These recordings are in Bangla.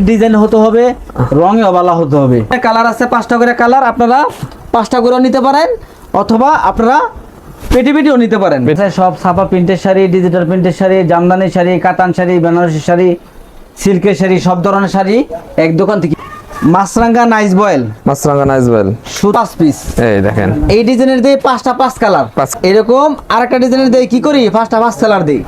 ডিজাইন হতে হবে, রঙে ভালো হতে হবে। কালার আছে 5টা করে কালার, আপনারা 5টা করে নিতে পারেন অথবা আপনারা পেটি পেটিও নিতে পারেন। সব ছাপা প্রিন্টের শাড়ি, ডিজিটাল প্রিন্টের শাড়ি, জামদানি শাড়ি, কাতান শাড়ি, বেনারসি শাড়ি, সিল্কের শাড়ি, সব ধরনের শাড়ি এক দোকান থেকে। মাছরাঙ্গা নাইস বয়েল, মাছরাঙ্গা নাইস বয়েল 5 পিস। এই দেখেন, এই ডিজাইনের দিয়ে 5টা 5 কালার। এরকম আরেকটা ডিজাইনের দিয়ে কি করি 5টা 5 কালার দিই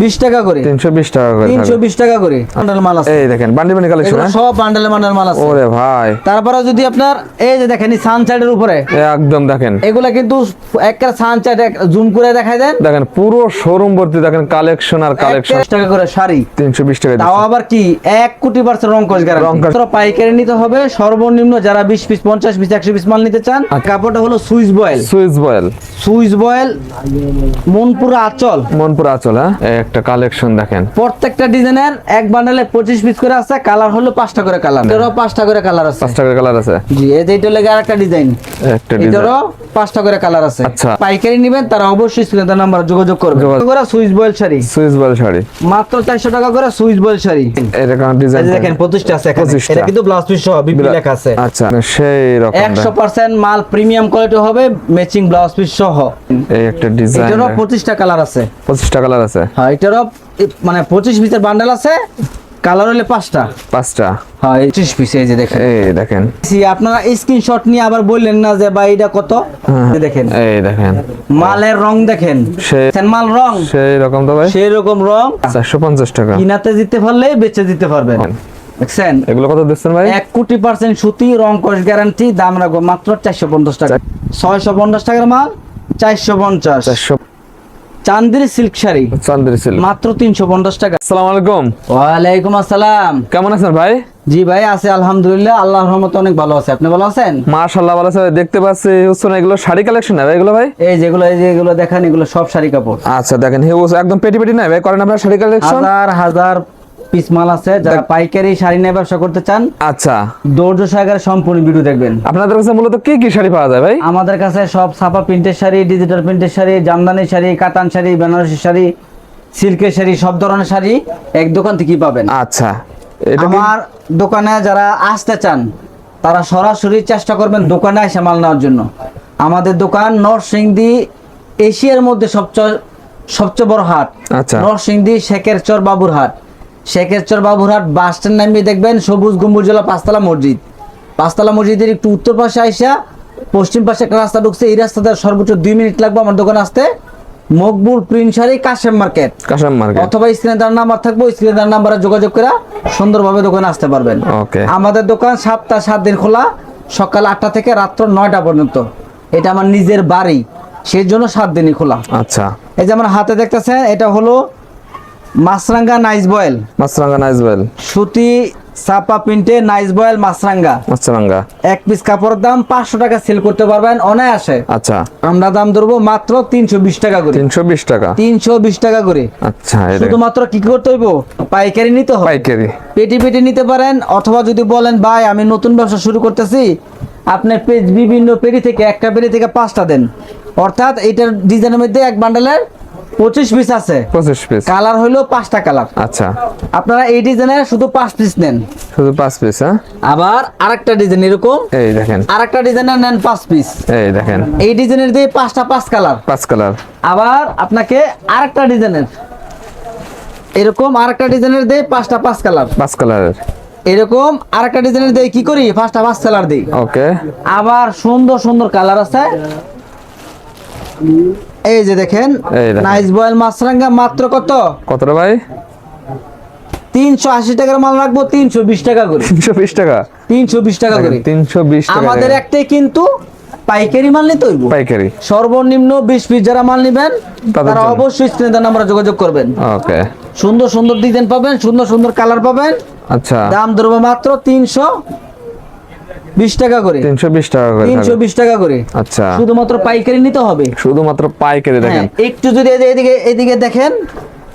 20 টাকা করে, 320 টাকা করে, 320 টাকা করে বান্ডেল মাল আছে। এই দেখেন বান্ডিল বান্ডিল কালেকশন, সব বান্ডেলের মাল আছে। ওরে ভাই, তারপরে যদি আপনার এই যে দেখেন সানসাইডের উপরে একদম দেখেন, এগুলা কিন্তু একটা সানসাইড জুম করে দেখায় দেন, দেখেন পুরো শোরুম ভর্তি দেখেন কালেকশন আর কালেকশন। 30 টাকা করে শাড়ি, 320 টাকা তাও আবার কি 1 কোটি % রং কস গ্যারান্টি। তো পাইকারি নিতে হবে সর্বনিম্ন, যারা 20 পিস 50 পিস 100 পিস মাল নিতে চান। কাপড়টা হলো Swiss boil, Swiss boil, Swiss boil Monpura আঁচল, মনপুরা আঁচল। হ্যাঁ, এই একটা কালেকশন দেখেন, প্রত্যেকটা ডিজাইনের এক বান্ডেলে 25 পিস করে আছে। কালার হলো 5টা করে কালার, এটারও 5টা করে কালার আছে। 5 টাকা কালার আছে জি, এইটা লাগে আরেকটা ডিজাইন, একটা ডিজাইন, এটারও 5টা করে কালার আছে। আচ্ছা, পাইকারি নেবেন তারা অবশ্যই স্ক্রিনের নাম্বার যোগাযোগ করবে। করে Swiss boil sari, Swiss boil sari মাত্র 400 টাকা করে সুইস বয়েল শাড়ি। এরকম ডিজাইন দেখেন 25টা আছে এখানে, এটা কিন্তু ব্লাউজ পিস সহ বিপি লেখা আছে। আচ্ছা, সেই রকম 100% মাল প্রিমিয়াম কোয়ালিটি হবে, ম্যাচিং ব্লাউজ পিস সহ। এই একটা ডিজাইন, এটারও 25টা কালার আছে। 25টা কালার আছে। হ্যাঁ, এটারও মানে 25 পিসের বান্ডেল আছে, কালার হলে 5টা। 5টা, হ্যাঁ 25 পিস। এই যে দেখেন, এই দেখেন, আপনারা স্ক্রিনশট নিয়ে আবার বললেন না যে ভাই এটা কত। দেখেন, এই দেখেন মালের রং দেখেন, মাল রং সেই রকম তো ভাই, সেই রকম রং। 450 টাকা, কিনাতে দিতে পারলে বেচে দিতে পারবেন। দেখছেন এগুলো কত দিচ্ছেন ভাই? 1 কোটি % সুতি, রং কস গ্যারান্টি। দাম রাখবো মাত্র 450 টাকা। 650 টাকার মাল 450। 400 চান্দের সিল্ক শাড়ি, চান্দের সিল্ক মাত্র 350 টাকা। আসসালামু আলাইকুম। ওয়ালাইকুম আসসালাম। কেমন আছেন ভাই? জি ভাই, আছে আলহামদুলিল্লাহ, আল্লাহর রহমতে অনেক ভালো আছে। আপনি ভালো আছেন? মাশাআল্লাহ ভালো আছে। দেখতে পাচ্ছি হুসন, এগুলো শাড়ি কালেকশন না ভাই এগুলো ভাই? এই যেগুলো দেখেন, এগুলো সব শাড়ি কাপড়। আচ্ছা দেখেন, হিউজ একদম পেটি পেটি নাই ভাই, করেন আপনারা শাড়ি কালেকশন? হাজার হাজার পিস মাল আছে। যারা পাইকারি শাড়ি নিয়ে ব্যবসা করতে চান, আচ্ছা, ধৈর্য সহকারে সম্পূর্ণ ভিডিও দেখবেন। আপনাদের কাছে মূলত কি কি শাড়ি পাওয়া যায় ভাই? আমাদের কাছে সব ছাপা প্রিন্টের শাড়ি, ডিজিটাল প্রিন্টের শাড়ি, জামদানি শাড়ি, কাতান শাড়ি, বেনারসি শাড়ি, সিল্কের শাড়ি, সব ধরনের শাড়ি এক দোকান থেকেই পাবেন। আচ্ছা, এটা আমার দোকানে যারা আসতে চান তারা সরাসরি চেষ্টা করবেন দোকানে এসে মাল নেওয়ার জন্য। আমাদের দোকান নরসিংদী, এশিয়ার মধ্যে সবচেয়ে বড় হাট। আচ্ছা, নরসিংদী শেখেরচর বাবুরহাট, শেখেরচর বাবুরহাট বাস স্ট্যান্ড নামিয়ে দেখবেন সবুজ গম্বুজলা 5তলা মসজিদ। 5তলা মসজিদের একটু উত্তর পাশে আইসা পশ্চিম পাশে একটা রাস্তা ঢুকছে, এই রাস্তাতে সর্বোচ্চ 2 মিনিট লাগবে আমার দোকানে আসতে। Maqbool print sari, Kashem market, Kashem market, অথবা স্ক্রিনে তার নাম্বার থাকবে, স্ক্রিনে তার নাম্বারে যোগাযোগ করে সুন্দরভাবে দোকানে আসতে পারবেন। ওকে, আমাদের দোকান সপ্তাহে 7 দিন খোলা, সকাল 8টা থেকে রাত্র 9টা পর্যন্ত। এটা আমার নিজের বাড়ি, সেই জন্য 7 দিনই খোলা। আচ্ছা, এই যে আমার হাতে দেখতেছেন, এটা হলো মাছরাঙ্গা নাইস বয়েল, মাছরাঙ্গা নাইস বয়েল, সুতি ছাপা প্রিন্টে নাইস বয়েল মাছরাঙ্গা। মাছরাঙ্গা এক পিস কাপড়ের দাম 500 টাকা সেল করতে পারবেন অনায়াসে। আচ্ছা, আমরা দাম ধরবো মাত্র 320 টাকা করে। 320 টাকা, 320 টাকা করে। আচ্ছা, শুধুমাত্র কি করতে হইব, পাইকারি নিতে হবে। পাইকারি পেটি পেটি নিতে পারেন, অথবা যদি বলেন ভাই আমি নতুন ব্যবসা শুরু করতেছি, আপনি বিভিন্ন পেটি থেকে একটা পেটি থেকে 5টা দেন। অর্থাৎ এটার ডিজাইনের মধ্যে এক বান্ডেলের 25 পিস আছে, 25 পিস, কালার হইলো 5টা কালার। আচ্ছা, আপনারা এই ডিজাইনের শুধু 5 পিস নেন, শুধু 5 পিস। হ্যাঁ, আবার আরেকটা ডিজাইন এরকম, এই দেখেন, আরেকটা ডিজাইনের নেন 5 পিস। এই দেখেন, এই ডিজাইনের দিয়ে 5টা 5 কালার, 5 কালার। আবার আপনাকে আরেকটা ডিজাইনের এরকম আরেকটা ডিজাইনের দিয়ে 5টা 5 কালার, 5 কালারের। এরকম আরেকটা ডিজাইনের দিয়ে কি করি 5টা 5 কালার দিই। ওকে, আবার সুন্দর সুন্দর কালার আছে। এই যে দেখেন, নাইস বয়েল মাছরাঙ্গা মাত্র কত রে ভাই? 380 টাকার মাল রাখবো 320 টাকা করে। 320 টাকা, 320 টাকা করে, 320 টাকা। আমাদের একটাই কিন্তু পাইকারি মাল নিতে হইব। পাইকারি সর্বনিম্ন 20 পিস যারা মাল নেবেন তারা অবশ্যই স্ক্রিনে নাম্বারে যোগাযোগ করবেন। ওকে, সুন্দর সুন্দর ডিজাইন পাবেন, সুন্দর সুন্দর কালার পাবেন। আচ্ছা, দাম ধরবো মাত্র 320 টাকা করে। 320 টাকা করে, 320 টাকা করে। আচ্ছা, শুধুমাত্র পাইকারি নিতে হবে, শুধুমাত্র পাইকারি। দেখেন একটু যদি এদিকে দেখেন,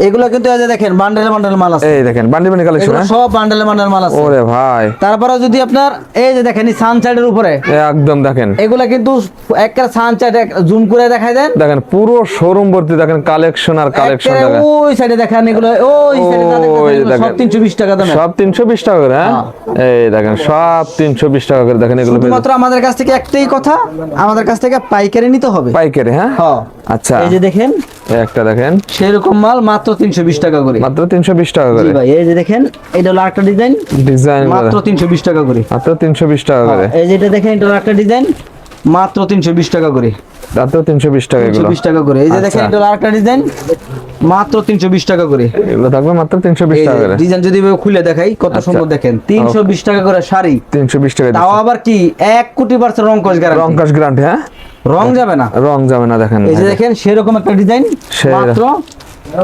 এগুলো কিন্তু এই যে দেখেন বান্ডেল বান্ডেল মাল আছে, এই দেখেন বান্ডিল কালেকশন। এগুলো সব বান্ডেল বান্ডেল মাল আছে। ওরে ভাই, তারপরে যদি আপনার এই যে দেখেন সানসাইডের উপরে একদম দেখেন, এগুলা কিন্তু একটা সানসাইড জুম করে দেখায় দেন, দেখেন পুরো শোরুম ভর্তি দেখেন কালেকশন আর কালেকশন। একেবারে দেখেন ওই সাইডে দেখেন এগুলো, ওই সাইডে ওই সব 320 টাকা দামে। সব 320 টাকা করে, হ্যাঁ এই দেখেন সব 320 টাকা করে। দেখেন এগুলো শুধুমাত্র আমাদের কাছ থেকে একটাই কথা, আমাদের কাছ থেকে পাইকারি নিতে হবে। পাইকারি, হ্যাঁ হ্যাঁ। আচ্ছা, এই যে দেখেন একটা দেখেন সেরকম মাল মাত্র 320 টাকা করে। মাত্র 320 টাকা জি করে। ভাই, এই যে দেখেন এটা হলো একটা ডিজাইন, ডিজাইন মাত্র 320 টাকা করে। মাত্র 320 টাকা করে। এই যে এটা দেখেন এটা হলো একটা ডিজাইন, মাত্র 320 টাকা করে। মাত্র 320 টাকা এগুলো। 320 টাকা করে। এই যে দেখেন আচ্ছা। এটা হলো আরেকটা ডিজাইন, মাত্র 320 টাকা করে। এগুলো থাকবে মাত্র 320 এই টাকা করে। ডিজাইন যদি এভাবে খুলে দেখাই কত আচ্ছা। সুন্দর দেখেন, 320 টাকা করে শাড়ি, 320 টাকা তাও আবার কি 1 কোটি % রং কস রং গ্যারান্টি, কাশ গ্যারান্টি, হ্যাঁ রং যাবে না। রং যাবে না। দেখেন এই যে দেখেন সেরকম একটা ডিজাইন, মাত্র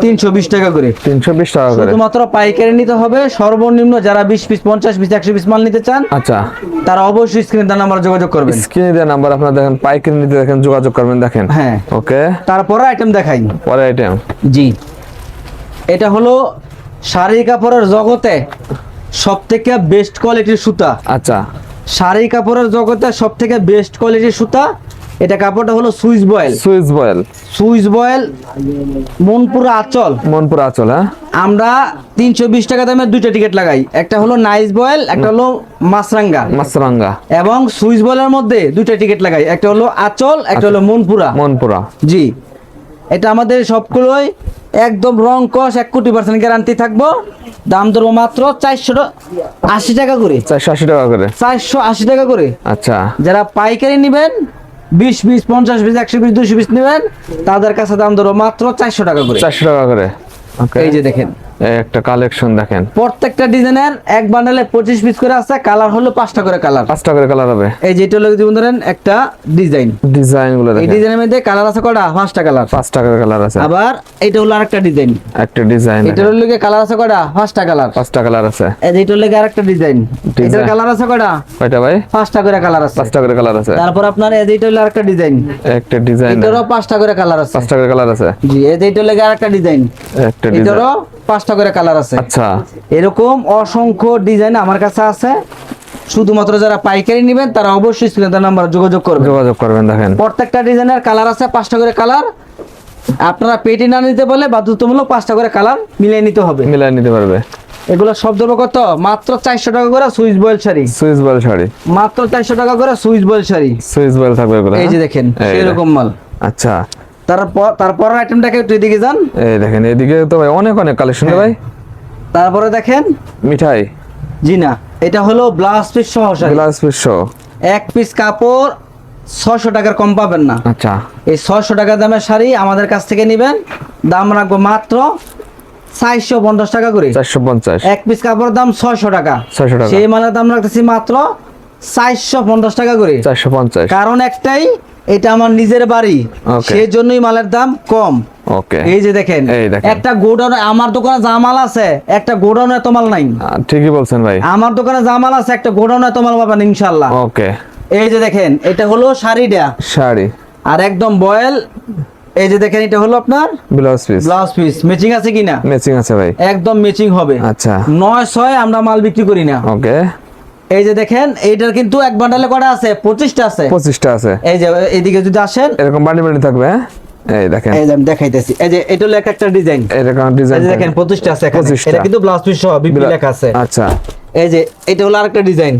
320 টাকা করে। 320 টাকা করে। শুধুমাত্র পাইকারি নিতে হবে। সর্বনিম্ন যারা 20 পিস 50 পিস 100 পিস মাল নিতে চান আচ্ছা, তারা অবশ্যই স্ক্রিনে দেওয়া নাম্বার যোগাযোগ করবেন। স্ক্রিনে দেওয়া নাম্বার আপনারা দেখেন, পাইকারি নিতে দেখেন যোগাযোগ করবেন। দেখেন হ্যাঁ, ওকে। তারপরে আইটেম দেখাই। পরে আইটেম, জি, এটা হলো শাড়ি কাপড়ের জগতে সবথেকে বেস্ট কোয়ালিটির সুতা। আচ্ছা শাড়ি কাপড়ের জগতে সবথেকে বেস্ট কোয়ালিটির সুতা। এটা কাপড়টা হলো Swiss boil. Swiss boil, Swiss boil Monpura আঁচল। মনপুরা আঁচল, হ্যাঁ আমরা 320 টাকা দামে দুইটা টিকিট লাগাই, একটা হলো নাইস বয়েল, একটা হলো মাছরাঙ্গা। মাছরাঙ্গা এবং সুইস বয়েলের মধ্যে দুইটা টিকিট লাগাই, একটা হলো আঁচল, একটা হলো মনপুরা। মনপুরা, জি, এটা আমাদের সবগুলোই একদম রং কস 1 কোটি % গ্যারান্টি থাকবো। দাম ধরবো মাত্র 480 টাকা করে। 480 টাকা করে। 480 টাকা করে। আচ্ছা, যারা পাইকারি নেবেন 20 পিস 50 পিস 100 পিস 200 পিস নেবেন তাদের কাছে দাম ধরো মাত্র 400 টাকা করে। 400 টাকা করে। ওকে, এই যে দেখেন এই একটা কালেকশন দেখেন, প্রত্যেকটা ডিজাইনের এক বান্ডেলে 25 পিস করে আছে, কালার হলো 5টা করে কালার। 5টা করে কালার হবে। এই যে এটা হলো যেমন ধরেন একটা ডিজাইন, ডিজাইন গুলো এই দেখেন, ডিজাইনের মধ্যে কালার আছে কয়টা? 5টা কালার। 5টা করে কালার আছে। আবার এটা হলো আরেকটা ডিজাইন, একটা ডিজাইন, এটার হলো কালার আছে কয়টা? 5টা কালার। 5টা কালার আছে। এই যে এটা হলো আরেকটা ডিজাইন, এটার কালার আছে কয়টা? কয়টা ভাই? 5টা করে কালার আছে। 5টা করে কালার আছে। তারপর আপনার এই যে এটা হলো আরেকটা ডিজাইন, একটা ডিজাইন, এটারও 5টা করে কালার আছে। 5টা করে কালার আছে। জি, এই যে এটা হলো আরেকটা ডিজাইন, একটা ডিজাইন, এটারও 5টা করে কালার আছে। আচ্ছা, এরকম অসংখ্য ডিজাইন আমার কাছে আছে। শুধুমাত্র যারা পাইকারি নেবেন তারা অবশ্যই স্ক্রিনে নাম্বার যোগাযোগ করবেন। যোগাযোগ করবেন। দেখেন প্রত্যেকটা ডিজাইনের কালার আছে 5টা করে কালার। আপনারা পেটি না নিতে বলে বাধ্যতামূলক 5টা করে কালার মিলিয়ে নিতে হবে, মিলাই নিতে পারবে। এগুলো সব ধরবো কত? মাত্র 400 টাকা করে Swiss boil sari. Swiss boil sari মাত্র 400 টাকা করে Swiss boil sari. Swiss boil থাকবে এগুলো। এই যে দেখেন এই এরকম মাল। আচ্ছা, তারপর আইটেমটাকে একটু এদিকে যান। এই দেখেন এদিকে তো ভাই অনেক অনেক কালেকশন রে ভাই। তারপরে দেখেন মিঠাই, জি না, এটা হলো ব্লাউজ পিস সহ শাড়ি। Glass piece show. এক পিস কাপড় 600 টাকার কম পাবেন না। আচ্ছা, এই 600 টাকা দামের শাড়ি আমাদের কাছ থেকে নেবেন, দাম রাখবো মাত্র 450 টাকা করে। 450। এক পিস কাপড়ের দাম 600 টাকা, 600 টাকা। সেই মালের দাম রাখতেছি মাত্র 450 টাকা করে। 450। কারণ একটাই, এটা আমার নিজের বাড়ি, Okay. সেই জন্যই মালের দাম কম। ওকে, এই যে দেখেন, এই দেখেন। একটা গোডাউন, আমার দোকানে যা মাল আছে একটা গোডাউনে এত মাল নাই। ঠিকই বলছেন ভাই। আমার দোকানে যা মাল আছে একটা গোডাউনে এত মাল পাবেন ইনশাআল্লাহ। ওকে, এই যে দেখেন এটা হলো শাড়িটা, শাড়ি আর একদম বয়েল। এই যে দেখেন এটা হলো আপনার blouse piece. Blouse piece. Matching আছে কিনা? ম্যাচিং আছে ভাই। একদম ম্যাচিং হবে। আচ্ছা, 900 আমরা মাল বিক্রি করি না। ওকে। এই যে দেখেন এইটার কিন্তু এক বান্ডালে কটা আছে? 25টা আছে। 25টা আছে। এই যে এদিকে যদি আসেন এরকম বান্ডি বান্ডি থাকবে, হ্যাঁ এই দেখেন। এই যে আমি দেখাইতেছি, এই যে এটা হলো একটা ডিজাইন, এরকম এই ডিজাইন যে দেখেন 25টা আছে এখানে। 25টা। এটা কিন্তু ব্লাউজ পিস সহ বিপি লেখা আছে। আচ্ছা, এই যে এটা হলো আরেকটা ডিজাইন,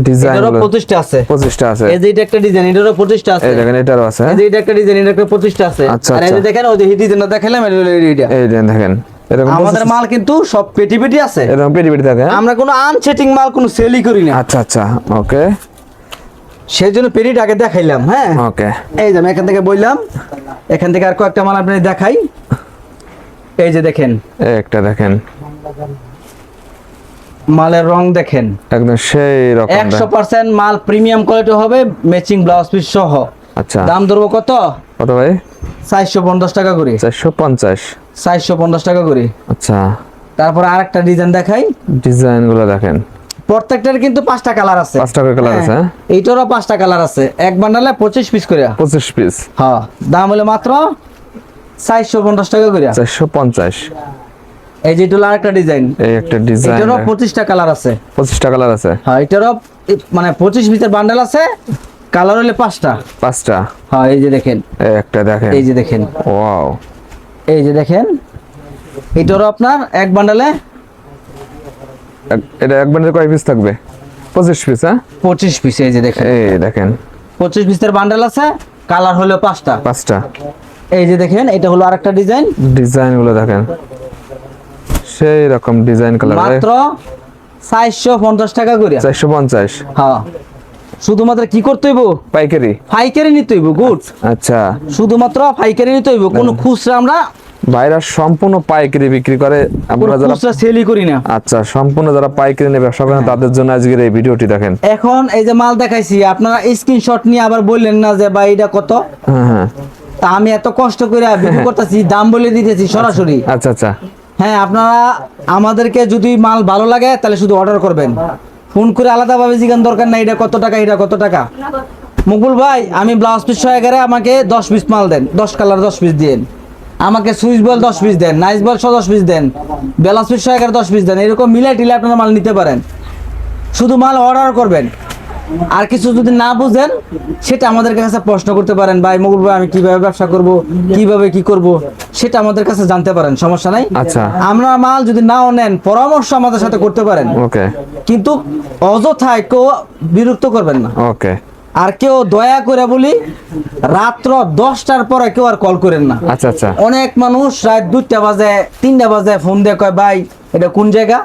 ডিজাইন এটারও 25টা আছে। 25টা আছে। এই যে এটা একটা ডিজাইন, এটারও 25টা আছে। এই দেখেন এটারও আছে। এই যে এটা একটা ডিজাইন, এটা একটা 25টা আছে। আচ্ছা, আর এই যে আচ্ছা। দেখেন ওই যে ডিজাইনটা দেখালাম, এটা হলো এইটা। এই দেখেন এরকম আমাদের মাল কিন্তু সব পেটি পেটি আছে, এরকম পেটি পেটি থাকে, হ্যাঁ? আমরা কোনো আনসেটিং মাল কোনো সেলই করি না। আচ্ছা আচ্ছা, ওকে সেই জন্য পেটিটা আগে দেখাইলাম। হ্যাঁ, ওকে। এই যে আমি এখান থেকে বললাম, এখান থেকে আর কয়েকটা মাল আপনাদের দেখাই। এই যে দেখেন এই একটা দেখেন, মালের রং দেখেন, একদম সেই রকম। 100% মাল প্রিমিয়াম কোয়ালিটি হবে, ম্যাচিং ব্লাউজ পিস সহ। আচ্ছা, দাম ধরবো কত? কত ভাই? 450 টাকা করে। 450। 450 টাকা করে। আচ্ছা, তারপর আরেকটা ডিজাইন দেখাই। ডিজাইন গুলো দেখেন, প্রত্যেকটার কিন্তু 5টা কালার আছে। 5টা করে কালার আছে, হ্যাঁ? এইটারও 5টা কালার আছে। এক বান্ডালে 25 পিস করে। 25 পিস। হ্যাঁ, দাম হলো মাত্র 450 টাকা করে। 450। এই যে এটা হলো আরেকটা ডিজাইন, এই একটা ডিজাইন, এটারও 25টা কালার আছে। 25টা কালার আছে। হ্যাঁ এটারও মানে 25 পিসের বান্ডেল আছে, কালার হলে 5টা। 5টা। হ্যাঁ এই যে দেখেন, এই একটা দেখেন, এই যে দেখেন, ওয়াও, এই যে দেখেন, এটারও আপনার এক বান্ডেলে এটা এক বান্ডেল কয় পিস থাকবে? 25 পিস। হ্যাঁ 25 পিস। এই যে দেখেন, এই দেখেন 25 পিসের বান্ডেল আছে, কালার হলো 5টা। 5টা। এই যে দেখেন, এটা হলো আরেকটা ডিজাইন, ডিজাইন গুলো দেখেন, সেই রকম ডিজাইন কালার, মাত্র 450 টাকা করে। 450। হ্যাঁ শুধুমাত্র কি করতে হইব? পাইকারি, পাইকারি নিতে হইব, গুড। আচ্ছা, শুধুমাত্র পাইকারি নিতে হইব, কোনো খুচরা আমরা ভাইরা সম্পূর্ণ পাইকারি বিক্রি করে। আপনারা যারা খুচরা সেলই করি না। আচ্ছা, সম্পূর্ণ যারা পাইকারি নিয়ে ব্যবসা করেন তাদের জন্য আজকের এই ভিডিওটি দেখেন। এখন এই যে মাল দেখাইছি, আপনারা স্ক্রিনশট নিয়ে আবার বললেন না যে ভাই এটা কত। হ্যাঁ হ্যাঁ, তা আমি এত কষ্ট করে ভিডিও করতেছি, দাম বলে দিতেছি সরাসরি। আচ্ছা আচ্ছা, হ্যাঁ আপনারা আমাদেরকে যদি মাল ভালো লাগে তাহলে শুধু অর্ডার করবেন, ফোন করে আলাদাভাবে জিজ্ঞান দরকার নাই এটা কত টাকা, এটা কত টাকা। মুকুল ভাই আমি ব্লাউজ পিস সহকারে আমাকে 10 পিস মাল দেন, 10 কালার 10 পিস দিন, আমাকে সুইচ বল 10 পিস দেন, নাইস বল 10 পিস দেন, ব্লাউজ পিস সহকারে 10 পিস দেন, এরকম মিলাই টিলে আপনারা মাল নিতে পারেন। শুধু মাল অর্ডার করবেন, আর কিছু যদি না বুঝেন সেটা আমাদের কাছে প্রশ্ন করতে পারেন, ভাই মুকুল ভাই আমি কিভাবে ব্যবসা করব, কিভাবে কি করব, সেটা আমাদের কাছে জানতে পারেন, সমস্যা নাই। আচ্ছা, আমরা মাল যদি নাও নেন পরামর্শ আমাদের সাথে করতে পারেন, ওকে, কিন্তু অযথায় কেউ বিরক্ত করবেন না। ওকে, আর কেউ দয়া করে বলি রাত্র 10টার পরে কেউ আর কল করেন না। আচ্ছা আচ্ছা, অনেক মানুষ রাত 2টা বাজে 3টা বাজে ফোন দিয়ে কয় ভাই এটা কোন জায়গা,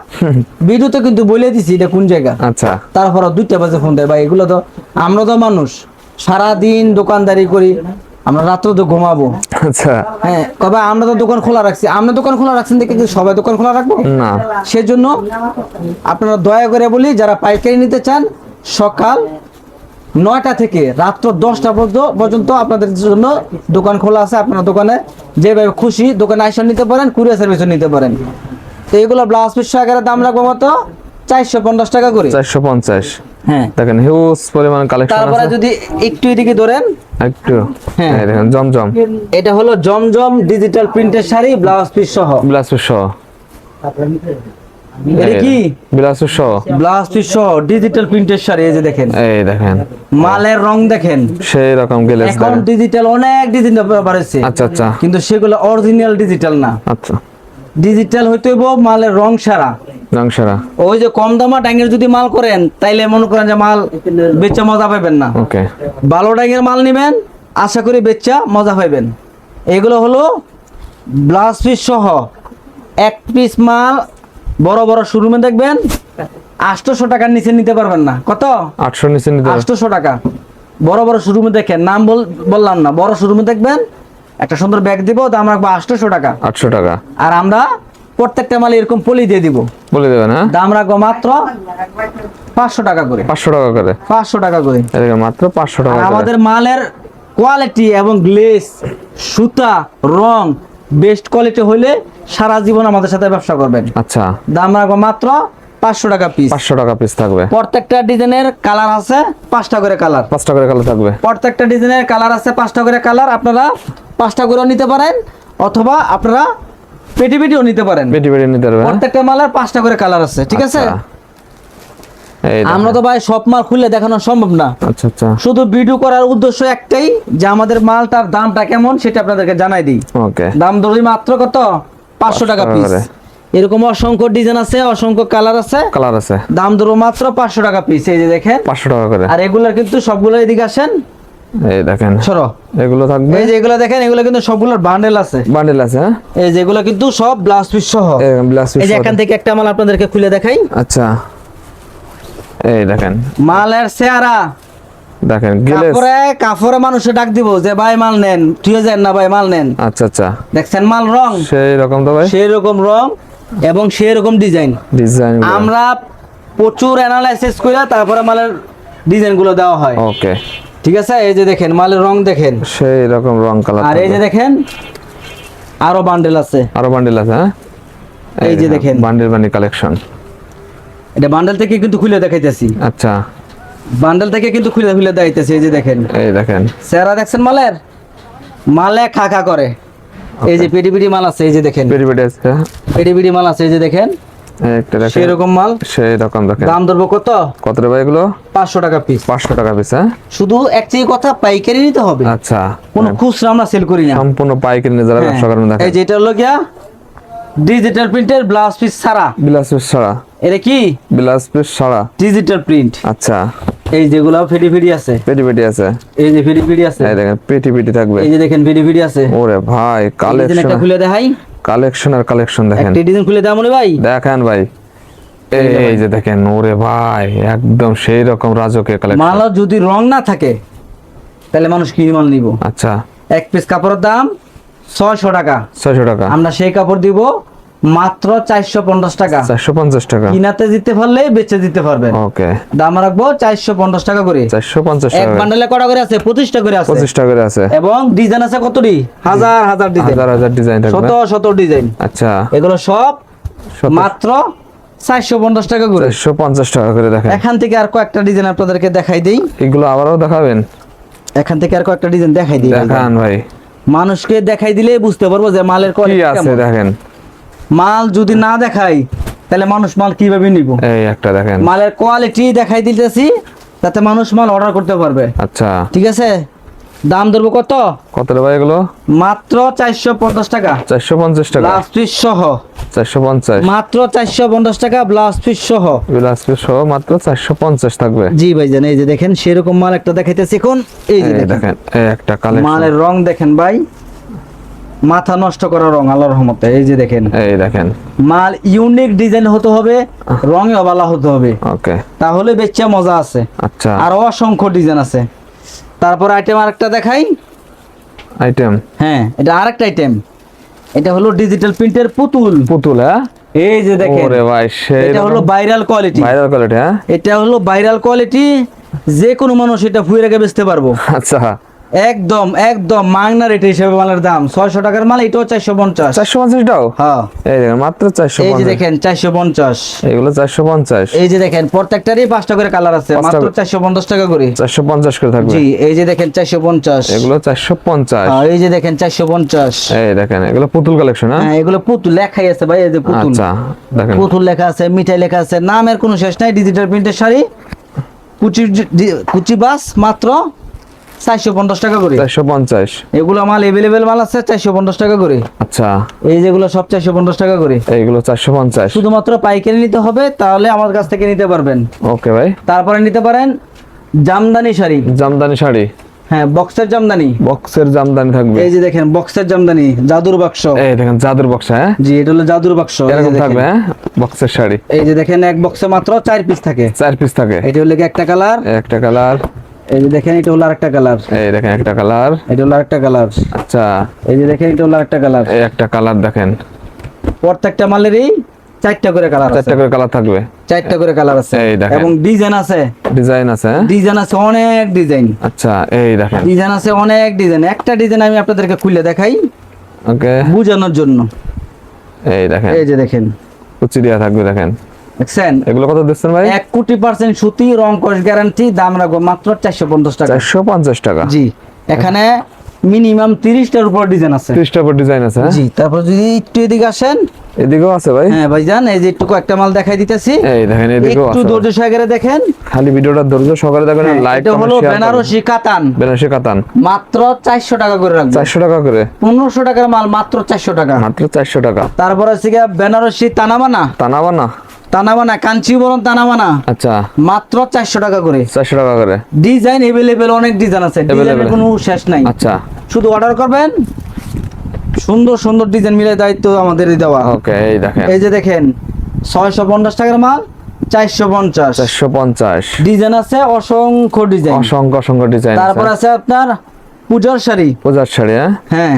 ভিডিওতে কিন্তু বলে দিছি এটা কোন জায়গা, আচ্ছা, তারপর 2টা বাজে ফোন দেয়। ভাই এগুলো তো আমরা তো মানুষ, সারাদিন দোকানদারি করি, আমরা রাত্রে তো ঘুমাবো। আচ্ছা, হ্যাঁ কবে আমরা তো দোকান খোলা রাখছি, আমরা দোকান খোলা রাখছেন দেখে কি সবাই দোকান খোলা রাখবো না, সেজন্য আপনারা দয়া করে বলি যারা পাইকারি নিতে চান সকাল 9টা থেকে রাত্র 10টা পর্যন্ত আপনাদের জন্য দোকান খোলা আছে। আপনারা দোকানে যেভাবে খুশি দোকানে আইসা নিতে পারেন, কুরিয়ার সার্ভিসও নিতে পারেন। তো এইগুলো ব্লাউজ পিস সহকারে দাম রাখবো মাত্র 450 টাকা করে। 450। হ্যাঁ দেখেন হিউজ পরিমাণ কালেকশন তারপরে আছে। যদি একটু এদিকে ধরেন, একটু, হ্যাঁ। এই দেখেন জমজম, এটা হলো জমজম ডিজিটাল প্রিন্টের শাড়ি, ব্লাউজ পিস সহ। বিলাসপুর সহ, এটা কি বিলাসপুর সহ, ব্লাউজ পিস সহ ডিজিটাল প্রিন্টের শাড়ি। এই যে দেখেন, এই দেখেন মালের রং দেখেন, সেই রকম গ্লেজ এখন দেখেন। ডিজিটাল অনেক ডিজিটাল বাড়ছে, আচ্ছা আচ্ছা, কিন্তু সেগুলো অরিজিনাল ডিজিটাল না। আচ্ছা, ডিজিটাল হইতে হইব মালের রং সারা। রংসারা, ওই যে কম দামা ডাঙ্গের যদি মাল করেন তাইলে মনে করেন যে মাল বেচা মজা পাবেন না। ওকে, ভালো ডাঙ্গের মাল নেবেন, আশা করি বেচা মজা পাইবেন। এগুলো হলো ব্লাউজ পিস সহ, এক পিস মাল বড় বড় শোরুমে দেখবেন 800 টাকার নিচে নিতে পারবেন না। কত? 800 নিচে নিতে হবে। 800 টাকা। বড় বড় শোরুমে দেখেন, নাম বললাম না, বড় শোরুমে দেখবেন একটা সুন্দর ব্যাগ দিব, দাম রাখবো 800 টাকা। 800 টাকা। আর আমরা প্রত্যেকটা মালে এরকম পলি দিয়ে দিব, বলে দেবেন। হ্যাঁ, দাম রাখবো মাত্র 500 টাকা করে। 500 টাকা করে, 500 টাকা করে। এদিকে মাত্র 500 টাকা আর করে। আমাদের মালের কোয়ালিটি এবং গ্লেস, সুতা, রং বেস্ট কোয়ালিটি হলে সারা জীবন আমাদের সাথে ব্যবসা করবেন। আচ্ছা, দাম রাখবো মাত্র 500 টাকা পিস। 500 টাকা পিস থাকবে। প্রত্যেকটা ডিজাইনের কালার আছে 5টা করে কালার। 5টা করে কালার থাকবে। প্রত্যেকটা ডিজাইনের কালার আছে 5টা করে কালার। আপনারা 5টা করেও নিতে পারেন, অথবা আপনারা পেটি পেটিও নিতে পারেন। পেটি পেটি নিতে পারবে। প্রত্যেকটা মালের 5টা করে কালার আছে, ঠিক আছে। আচ্ছা, এই আমরা তো ভাই সব মাল খুলে দেখানো সম্ভব না, আচ্ছা আচ্ছা, শুধু ভিডিও করার উদ্দেশ্য একটাই যে আমাদের মালটার দামটা কেমন সেটা আপনাদেরকে জানাই দিই। ওকে, দাম ধরি মাত্র কত? 500 টাকা পিস। করে। এরকম অসংখ্য ডিজাইন আছে, অসংখ্য কালার আছে, কালার আছে। দাম ধরো মাত্র 500 টাকা পিস। এই যে দেখেন 500 টাকা করে। আর এগুলোর কিন্তু সবগুলো এদিকে আসেন, এই দেখেন সরো, এগুলো থাকবে। এই যে এগুলো দেখেন, এগুলো কিন্তু সবগুলোর বান্ডেল আছে, বান্ডেল আছে। হ্যাঁ, এই যে এগুলো কিন্তু সব ব্লাউজ পিস সহ। ব্লাউজ পিস এই যে এখান থেকে একটা মাল আপনাদেরকে খুলে দেখাই। আচ্ছা, এই দেখেন মালের চেহারা দেখেন গ্লেজ। কাপড়ে মানুষে ডাক দিব যে ভাই মাল নেন, ঠিক আছে না ভাই মাল নেন। আচ্ছা আচ্ছা, দেখছেন মাল রং সেই রকম তো ভাই, সেই রকম রং এবং সেই রকম ডিজাইন। ডিজাইন। আমরা প্রচুর অ্যানালাইসিস করে তারপরে মালের ডিজাইন গুলো দেওয়া হয়। ওকে, ঠিক আছে। এই যে দেখেন মালের রং দেখেন, সেই রকম রং কালার। আর এই যে দেখেন আরো বান্ডেল আছে, আরো বান্ডেল আছে। হ্যাঁ, এই যে দেখেন বান্ডেল বান্ডেল কালেকশন। এটা বান্ডেল থেকে কিন্তু খুলে দেখাইতেছি, আচ্ছা, বান্ডেল থেকে কিন্তু খুলে খুলে দেখাইতেছি। এই যে দেখেন, এই দেখেন চেহারা দেখছেন মালের, মালে খা খা করে। এই যে পেটি মাল আছে, এই যে দেখেন পেটি পেটি আছে, পেটি মাল আছে, এই যে দেখেন একটা দেখেন সেরকম মাল। সেই রকম দেখেন। দাম ধরবো কত? কত রে ভাই এগুলো? 500 টাকা পিস। 500 টাকা পিস, হ্যাঁ। শুধু একটাই কথা, পাইকারি নিতে হবে। আচ্ছা, কোনো খুচরা আমরা সেল করি না, সম্পূর্ণ পাইকারি নিয়ে যারা হ্যাঁ। ব্যবসা করেন দেখেন। এই যে এটা হলো গিয়া ডিজিটাল প্রিন্টের ব্লাউজ পিস ছাড়া। বিলাস পিস ছাড়া, এটা কি বিলাস পিস ছাড়া, ডিজিটাল প্রিন্ট। আচ্ছা। এই যেগুলো পেটি আছে, পেটি পেটি আছে, এই যে পেটি আছে, এই দেখেন পেটি পেটি থাকবে। এই যে দেখেন পেটি আছে। ওরে ভাই, কালেকশন একটা কালেকশন খুলে দেখাই, কালেকশন আর কালেকশন দেখেন। একটা ডিজাইন খুলে দাও মনে ভাই, দেখেন ভাই, এই যে দেখেন। ওরে ভাই, একদম সেই রকম রাজকীয় কালেকশন। মাল যদি রং না থাকে তাহলে মানুষ কি মাল নিব। আচ্ছা, এক পিস কাপড়ের দাম 600 টাকা, 600 টাকা। আমরা সেই কাপড় দিব মাত্র 450 টাকা। 450 টাকা, কিনাতে দিতে পারলে বেচে দিতে পারবেন। ওকে। দাম রাখবো 450 টাকা করে। 450 এক টাকা, বান্ডেলে কটা করে আছে? 25টা করে আছে। 25 টাকা করে আছে। এবং ডিজাইন আছে কতটি? হাজার ডিজাইন, হাজার হাজার ডিজাইন থাকবে। শত ডিজাইন। আচ্ছা, এগুলো সব শত- মাত্র 450 টাকা করে। 450 টাকা করে দেখেন। এখান থেকে আর কয়েকটা ডিজাইন আপনাদেরকে দেখাই দেই, এগুলো আবারও দেখাবেন? এখান থেকে আর কয়েকটা ডিজাইন দেখাই দিই। দেখান ভাই, মানুষকে দেখাই দিলে বুঝতে পারবো যে মালের কি কোয়ালিটি আছে কেমন। দেখেন। মাল যদি না দেখাই তাহলে মানুষ মাল কিভাবে নিব? এই একটা দেখেন। মালের কোয়ালিটি দেখাই দিতেছি যাতে মানুষ মাল অর্ডার করতে পারবে। আচ্ছা, ঠিক আছে, দাম ধরবো কত? কত রে ভাই এগুলো? মাত্র 450 টাকা, 450 টাকা, ব্লাউজ পিস সহ। 450, মাত্র 450 টাকা ব্লাউজ পিস সহ। বিলাস পিস সহ মাত্র 450 থাকবে। জি ভাইজান, এই যে দেখেন সেরকম মাল একটা দেখাইতেছি এখন। এই যে এই দেখেন দেখেন, এই একটা কালেকশন। মালের রং দেখেন ভাই, মাথা নষ্ট করা রং আল্লাহর রহমতে। এই যে দেখেন এই দেখেন, মাল ইউনিক ডিজাইন হতে হবে, রঙে ভালো হতে হবে, ওকে। তাহলে বেচা মজা আছে। আচ্ছা, আর অসংখ্য ডিজাইন আছে। তারপর আইটেম আরেকটা দেখাই। আইটেম, হ্যাঁ, এটা আরেকটা আইটেম। এটা হলো ডিজিটাল প্রিন্টের পুতুল। পুতুল, হ্যাঁ। এই যে দেখেন, ওরে ভাই, সেই এটা হলো ভাইরাল কোয়ালিটি। ভাইরাল কোয়ালিটি, হ্যাঁ। এটা হলো ভাইরাল কোয়ালিটি, যে কোনো মানুষ এটা ফুয়ে রেখে বেচতে পারবো। আচ্ছা, একদম মাংনা রেট হিসেবে মালের দাম 600 টাকার মাল, এটাও 450। 450 টাও? হ্যাঁ, এই দেখেন মাত্র এই যে 450। দেখেন 450। এগুলো 450। এই যে দেখেন প্রত্যেকটারই 5টা করে কালার আছে, পাঁচটা মাত্র করে। 450 টাকা করে। 450 করে থাকবে। জি, এই যে দেখেন 450। এগুলো 450। হ্যাঁ, এই যে দেখেন 450। এই দেখেন, এগুলো পুতুল কালেকশন, হ্যাঁ। হ্যাঁ, এগুলো পুতুল লেখাই আছে ভাই, এই যে পুতুল। আচ্ছা, দেখেন। পুতুল লেখা আছে, মিঠাই লেখা আছে, নামের কোনো শেষ নাই। ডিজিটাল প্রিন্টের শাড়ি, কুচি বাস, মাত্র 450 টাকা করে। 450। এগুলো মাল এভেলেবেল মাল আছে 450 টাকা করে। আচ্ছা, এই যেগুলো সব 450 টাকা করে। এইগুলো 450। শুধুমাত্র পাইকারি নিতে হবে, তাহলে আমার কাছ থেকে নিতে পারবেন। ওকে ভাই। তারপরে নিতে পারেন জামদানি শাড়ি। জামদানি শাড়ি, হ্যাঁ, বক্সের জামদানি। বক্সের জামদানি থাকবে। এই যে দেখেন বক্সের জামদানি, জাদুর বাক্স। এই দেখেন জাদুর বক্স, হ্যাঁ। জি, এটা হলো জাদুর বাক্স। এই যে এরকম দেখেন। থাকবে, হ্যাঁ, বক্সের শাড়ি। এই যে দেখেন এক বক্সে মাত্র 4 পিস থাকে। 4 পিস থাকে। এটা হলো একটা কালার। একটা কালার। এই যে দেখেন এটা হলো আরেকটা কালার। এই দেখেন একটা কালার। এটা হলো আরেকটা কালার। আচ্ছা, এই যে দেখেন এটা হলো আরেকটা কালার। এই একটা কালার দেখেন। প্রত্যেকটা মালেরই 4টা করে কালার আছে। 4টা করে কালার থাকবে। 4টা করে কালার আছে। এই দেখেন। এবং ডিজাইন আছে। ডিজাইন আছে, হ্যাঁ। ডিজাইন আছে অনেক ডিজাইন। আচ্ছা, এই দেখেন। ডিজাইন আছে অনেক ডিজাইন। একটা ডিজাইন আমি আপনাদেরকে খুলে দেখাই ওকে, বোঝানোর জন্য। এই দেখেন, এই যে দেখেন কুচি দেওয়া থাকবে দেখেন। দেখছেন, এগুলো কত দিচ্ছেন ভাই? 1,000,000% সুতি, রং কস গ্যারান্টি। দাম রাখবো মাত্র 450 টাকা। 450 টাকা। জি, এখানে মিনিমাম 30টার উপর ডিজাইন আছে। 30টার উপর ডিজাইন আছে, হ্যাঁ। জি, তারপর যদি একটু এদিকে আসেন। এদিকেও আছে ভাই। হ্যাঁ ভাইজান, এই যে একটু কয়েকটা মাল দেখাই দিতেছি। এই দেখেন, এদিকেও একটু আছে। ধৈর্য সহকারে দেখেন। খালি ভিডিওটা ধৈর্য সহকারে দেখেন, লাইক এটা হলো কমেন্ট শেয়ার বেনারসি কাতান, বেনারসি কাতান। মাত্র 400 টাকা করে রাখবো। 400 টাকা করে। 1500 টাকার মাল মাত্র 400 টাকা। মাত্র 400 টাকা। তারপর আছে গিয়া বেনারসি তানাবানা। তানাবানা কাঞ্চিবরম তানাবানা, আচ্ছা, মাত্র 400 টাকা করে। 400 টাকা করে। ডিজাইন এভেলেবেল, অনেক ডিজাইন আছে, ডিজাইনের কোনো শেষ নাই। আচ্ছা, শুধু অর্ডার করবেন, সুন্দর সুন্দর ডিজাইন মিলে দায়িত্ব আমাদের দেওয়া। ওকে, এই দেখেন। এই যে দেখেন 650 টাকার মাল 450। 450। ডিজাইন আছে অসংখ্য ডিজাইন। অসংখ্য ডিজাইন। তারপর আছে আপনার পূজার শাড়ি। পূজার শাড়ি, হ্যাঁ। হ্যাঁ,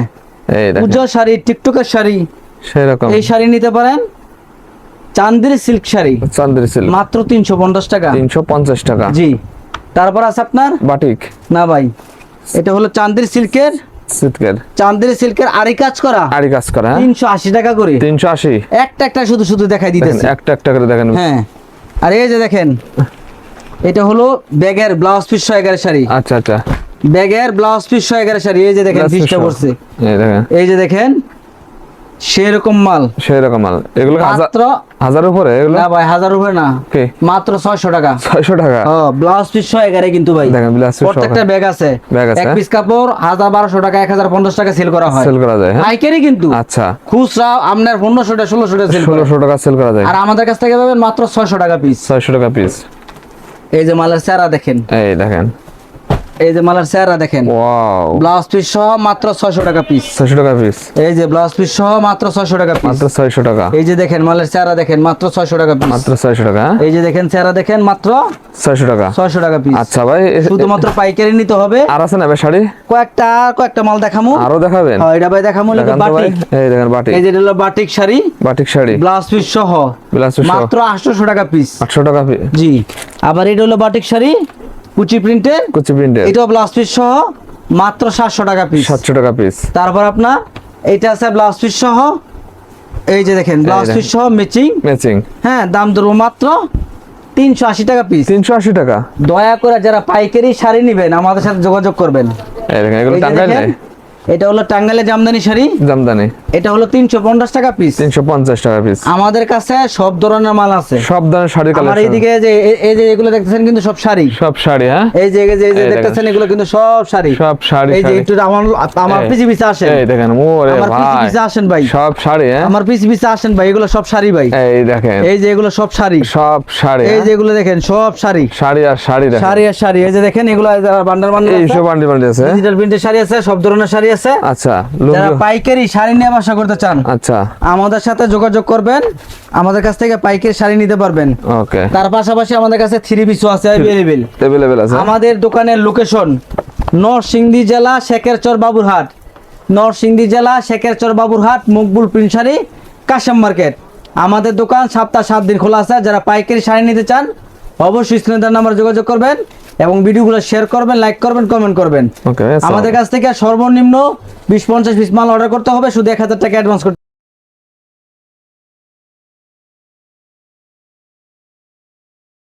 এই দেখেন, পূজার শাড়ি, টিকটকের শাড়ি, সেরকম। এই শাড়ি নিতে পারেন। চান্দের সিল্ক শাড়ি, চান্দের সিল্ক, মাত্র 350 টাকা। 350 টাকা। জি, তারপর আছে আপনার বাটিক। না ভাই, এটা হলো চান্দের সিল্কের, সিল্কের, চান্দের সিল্কের আরি কাজ করা, আরি কাজ করা, হ্যাঁ। 380 টাকা করে। 380। একটা একটা শুধু শুধু দেখাই দেখেন, দিতেছি। একটা একটা করে দেখেন। হ্যাঁ, আর এই যে দেখেন এটা হলো ব্যাগের ব্লাউজ পিস 111 শাড়ি। আচ্ছা, আচ্ছা। ব্যাগের ব্লাউজ পিস 111 শাড়ি। এই যে দেখেন Blouse piece পিসটা সহ। পড়ছে। এই দেখেন, এই যে দেখেন সেরকম মাল সেই রকম মাল, এগুলো কি মাত্র হাজার উপরে এগুলো? না ভাই 1000 উপরে না, কি মাত্র 600 টাকা। 600 টাকা? ব্লাউজ পিস সহ এগারে কিন্তু ভাই দেখেন ব্লাউজ পিস প্রত্যেকটা ব্যাগ আছে। ব্যাগ আছে, এক পিস কাপড় 1000-1200 টাকা 1050 টাকা সেল করা হয়, সেল করা যায়। হ্যাঁ পাইকারি কিন্তু। আচ্ছা, খুচরা আপনার 1500 টাকা 1600 টাকা সেল করে, 1600 টাকা সেল করা যায়, আর আমাদের কাছ থেকে পাবেন মাত্র 600 টাকা পিস। 600 টাকা পিস। এই যে মালের চেহারা দেখেন, এই দেখেন, এই যে মালের চেহারা দেখেন, ওয়াও, ব্লাউজ পিস সহ মাত্র 600 টাকা পিস। 600 টাকা পিস, এই যে ব্লাউজ পিস সহ মাত্র 600 টাকা পিস। মাত্র 600 টাকা। এই যে দেখেন মালের চেহারা দেখেন, মাত্র 600 টাকা পিস। মাত্র 600 টাকা। এই যে দেখেন চেহারা দেখেন, মাত্র 600 টাকা। 600 টাকা পিস। আচ্ছা ভাই, শুধুমাত্র পাইকারি নিতে হবে। আর আছে না ভাই শাড়ি? কয়েকটা মাল দেখামু। আরো দেখাবেন? হ্যাঁ এটা ভাই দেখামু, দেখান তো ভাই। বাটিক। এই দেখেন বাটিক, এই যে হলো batik sari, batik sari, blouse piece সহ ব্লাউজ পিস সহ মাত্র 800 টাকা পিস। 800 টাকা পিস। জি, আবার এটা হলো বাটিক শাড়ি কুচি প্রিন্টের, কুচি প্রিন্টের, এটাও ব্লাউজ পিস সহ মাত্র 700 টাকা পিস। 700 টাকা পিস। তারপর আপনার এইটা আছে ব্লাউজ পিস সহ, এই যে দেখেন ব্লাউজ পিস সহ ম্যাচিং, ম্যাচিং, হ্যাঁ দাম ধরবো মাত্র 380 টাকা পিস। 380 টাকা। দয়া করে যারা পাইকারি শাড়ি নেবেন আমাদের সাথে যোগাযোগ করবেন। এই দেখেন, এগুলো এই যে টাঙ্গাইল দেখেন, এটা হলো টাঙ্গাইলের জামদানি শাড়ি, জামদানি, এটা হলো 350 টাকা পিস। 350 টাকা পিস। আমাদের কাছে সব ধরনের মাল আছে, সব ধরনের শাড়ির আমার কালেকশন। এইদিকে যে এই যে এগুলো দেখতেছেন কিন্তু সব শাড়ি, সব শাড়ি। হ্যাঁ এই যে এই দেখেন। দেখতেছেন এগুলো কিন্তু সব শাড়ি, সব শাড়ি। এই যে শাড়ি। একটু আমার এই। পিছে পিছে আসেন, এই দেখেন, ওরে আমার পিছে ভাই, পিছে আসেন ভাই, সব শাড়ি। হ্যাঁ আমার পিছে পিছে আসেন ভাই, এগুলো সব শাড়ি ভাই। এই দেখেন, এই যে এগুলো সব শাড়ি, সব শাড়ি। এই যে এগুলো দেখেন সব শাড়ি, শাড়ি আর শাড়ি দেখেন। শাড়ি আর শাড়ি। এই যে দেখেন এগুলো বান্ডার বান্ডার এই আছে, সব বান্ডি বান্ডি আছে। ডিজিটাল প্রিন্টের শাড়ি আছে, সব ধরনের শাড়ি আছে। আচ্ছা, যারা লুঙ্গি। পাইকারি শাড়ি নিয়ে ব্যবসা করতে চান আচ্ছা, আমাদের সাথে যোগাযোগ করবেন, আমাদের কাছ থেকে পাইকারি শাড়ি নিতে পারবেন। ওকে। তার পাশাপাশি আমাদের কাছে 3 পিসও আছে अवेलेबल। अवेलेबल আছে। আমাদের দোকানের লোকেশন নরসিংদী জেলা শেখেরচর বাবুরহাট, নরসিংদী জেলা শেখেরচর বাবুরহাট, মকবুল প্রিন্ট শাড়ি, কাশেম মার্কেট। আমাদের দোকান সপ্তাহে 7 দিন খোলা আছে। যারা পাইকারি শাড়ি নিতে চান অবশ্যই স্ক্রিনে নাম্বার যোগাযোগ করবেন এবং ভিডিওগুলো শেয়ার করবেন, লাইক করবেন, কমেন্ট করবেন। ওকে। আমাদের কাছ থেকে সর্বনিম্ন 20-50 পিস মাল অর্ডার করতে হবে, শুধু 1000 টাকা অ্যাডভান্স করতে